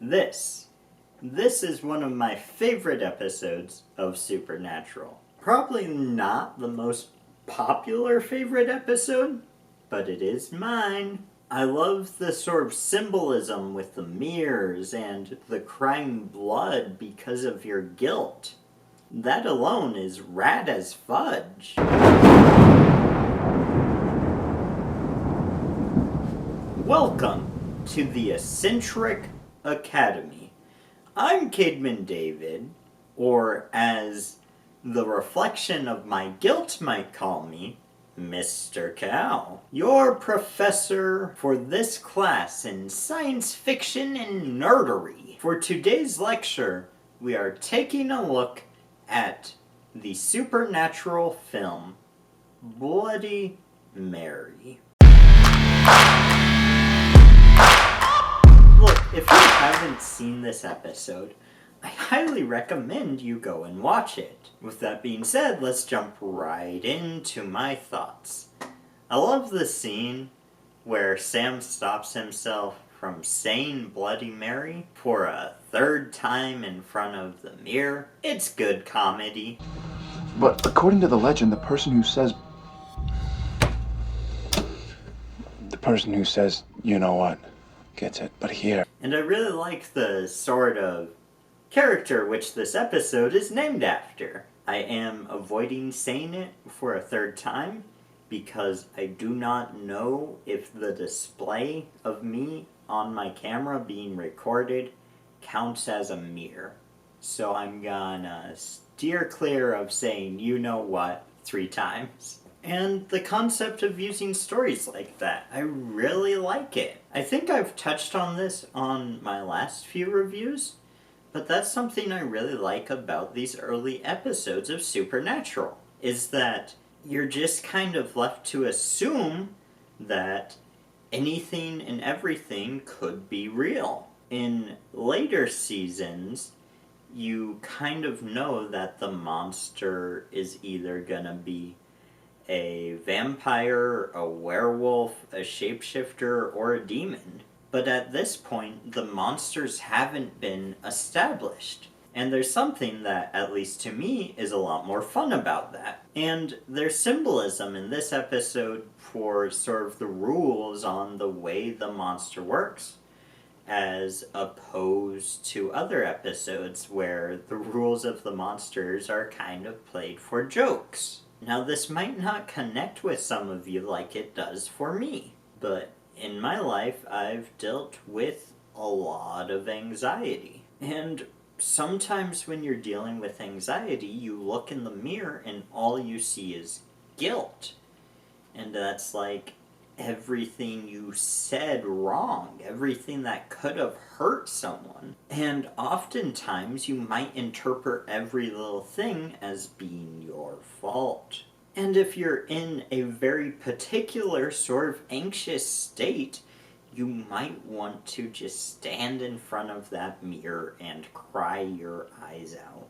This. This is one of my favorite episodes of Supernatural. Probably not the most popular favorite episode, but it is mine. I love the sort of symbolism with the mirrors and the crying blood because of your guilt. That alone is rad as fudge. Welcome to the Eccentric Academy. I'm Kidman David, or as the reflection of my guilt might call me, Mr. Cow, your professor for this class in science fiction and nerdery. For today's lecture, we are taking a look at the supernatural film Bloody Mary. Look, if you haven't seen this episode, I highly recommend you go and watch it. With that being said, let's jump right into my thoughts. I love the scene where Sam stops himself from saying Bloody Mary for a third time in front of the mirror. It's good comedy. But according to the legend, the person who says, you know what, gets it. But here. And I really like the sort of character which this episode is named after. I am avoiding saying it for a third time because I do not know if the display of me on my camera being recorded counts as a mirror. So I'm gonna steer clear of saying you know what 3 times. And the concept of using stories like that, I really like it. I think I've touched on this on my last few reviews, but that's something I really like about these early episodes of Supernatural, is that you're just kind of left to assume that anything and everything could be real. In later seasons, you kind of know that the monster is either gonna be a vampire, a werewolf, a shapeshifter, or a demon. But at this point, the monsters haven't been established. And there's something that, at least to me, is a lot more fun about that. And there's symbolism in this episode for sort of the rules on the way the monster works, as opposed to other episodes where the rules of the monsters are kind of played for jokes. Now, this might not connect with some of you like it does for me, but in my life, I've dealt with a lot of anxiety. And sometimes when you're dealing with anxiety, you look in the mirror and all you see is guilt. And that's like everything you said wrong, everything that could have hurt someone. And oftentimes you might interpret every little thing as being your fault. And if you're in a very particular sort of anxious state, you might want to just stand in front of that mirror and cry your eyes out.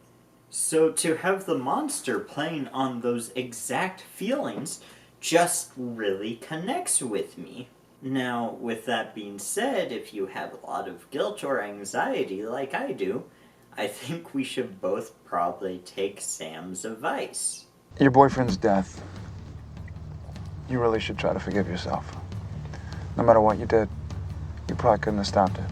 So to have the monster playing on those exact feelings just really connects with me. Now, with that being said, if you have a lot of guilt or anxiety like I do, I think we should both probably take Sam's advice. Your boyfriend's death. You really should try to forgive yourself. No matter what you did, you probably couldn't have stopped it.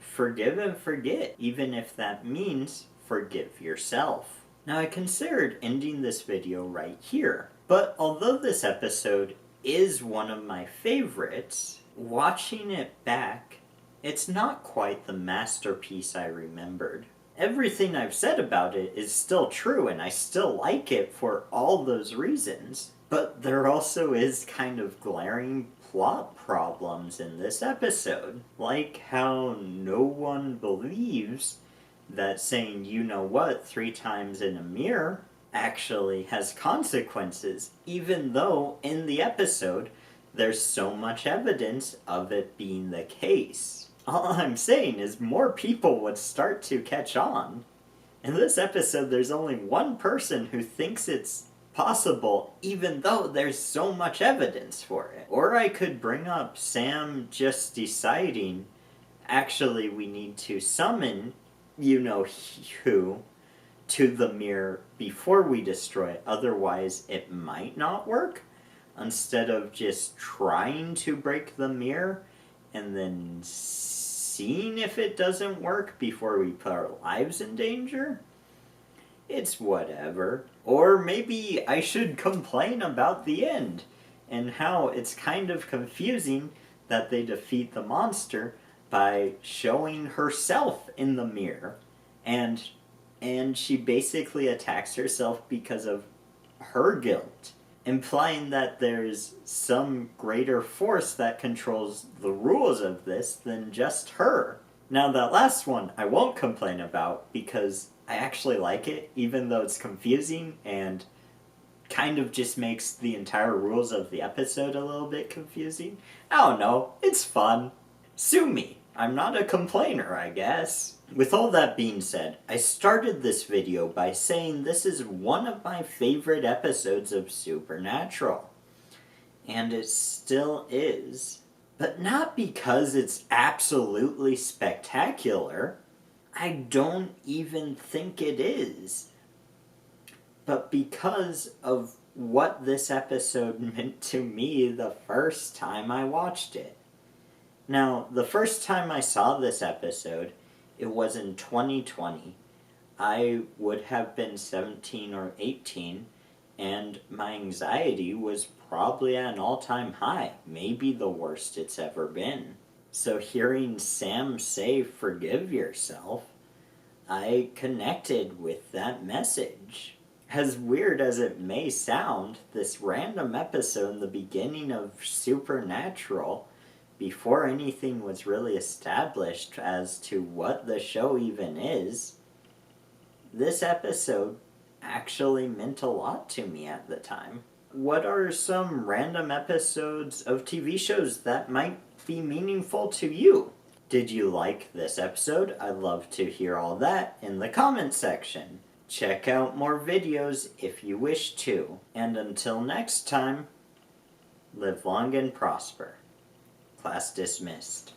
Forgive and forget, even if that means forgive yourself. Now, I considered ending this video right here, but although this episode is one of my favorites, watching it back, it's not quite the masterpiece I remembered. Everything I've said about it is still true, and I still like it for all those reasons, but there also is kind of glaring plot problems in this episode, like how no one believes that saying you know what 3 times in a mirror actually has consequences, even though in the episode there's so much evidence of it being the case. All I'm saying is more people would start to catch on. In this episode, there's only one person who thinks it's possible, even though there's so much evidence for it. Or I could bring up Sam just deciding actually we need to summon you-know-who to the mirror before we destroy it, otherwise it might not work. Instead of just trying to break the mirror and then seeing if it doesn't work before we put our lives in danger. It's whatever. Or maybe I should complain about the end and how it's kind of confusing that they defeat the monster by showing herself in the mirror, and she basically attacks herself because of her guilt, implying that there's some greater force that controls the rules of this than just her. Now, that last one I won't complain about because I actually like it, even though it's confusing and kind of just makes the entire rules of the episode a little bit confusing. I don't know, it's fun. Sue me. I'm not a complainer, I guess. With all that being said, I started this video by saying this is one of my favorite episodes of Supernatural. And it still is. But not because it's absolutely spectacular. I don't even think it is. But because of what this episode meant to me the first time I watched it. Now, the first time I saw this episode, it was in 2020. I would have been 17 or 18, and my anxiety was probably at an all-time high, maybe the worst it's ever been. So hearing Sam say, "Forgive yourself," I connected with that message. As weird as it may sound, this random episode in the beginning of Supernatural, before anything was really established as to what the show even is, this episode actually meant a lot to me at the time. What are some random episodes of TV shows that might be meaningful to you? Did you like this episode? I'd love to hear all that in the comment section. Check out more videos if you wish to. And until next time, live long and prosper. Class dismissed.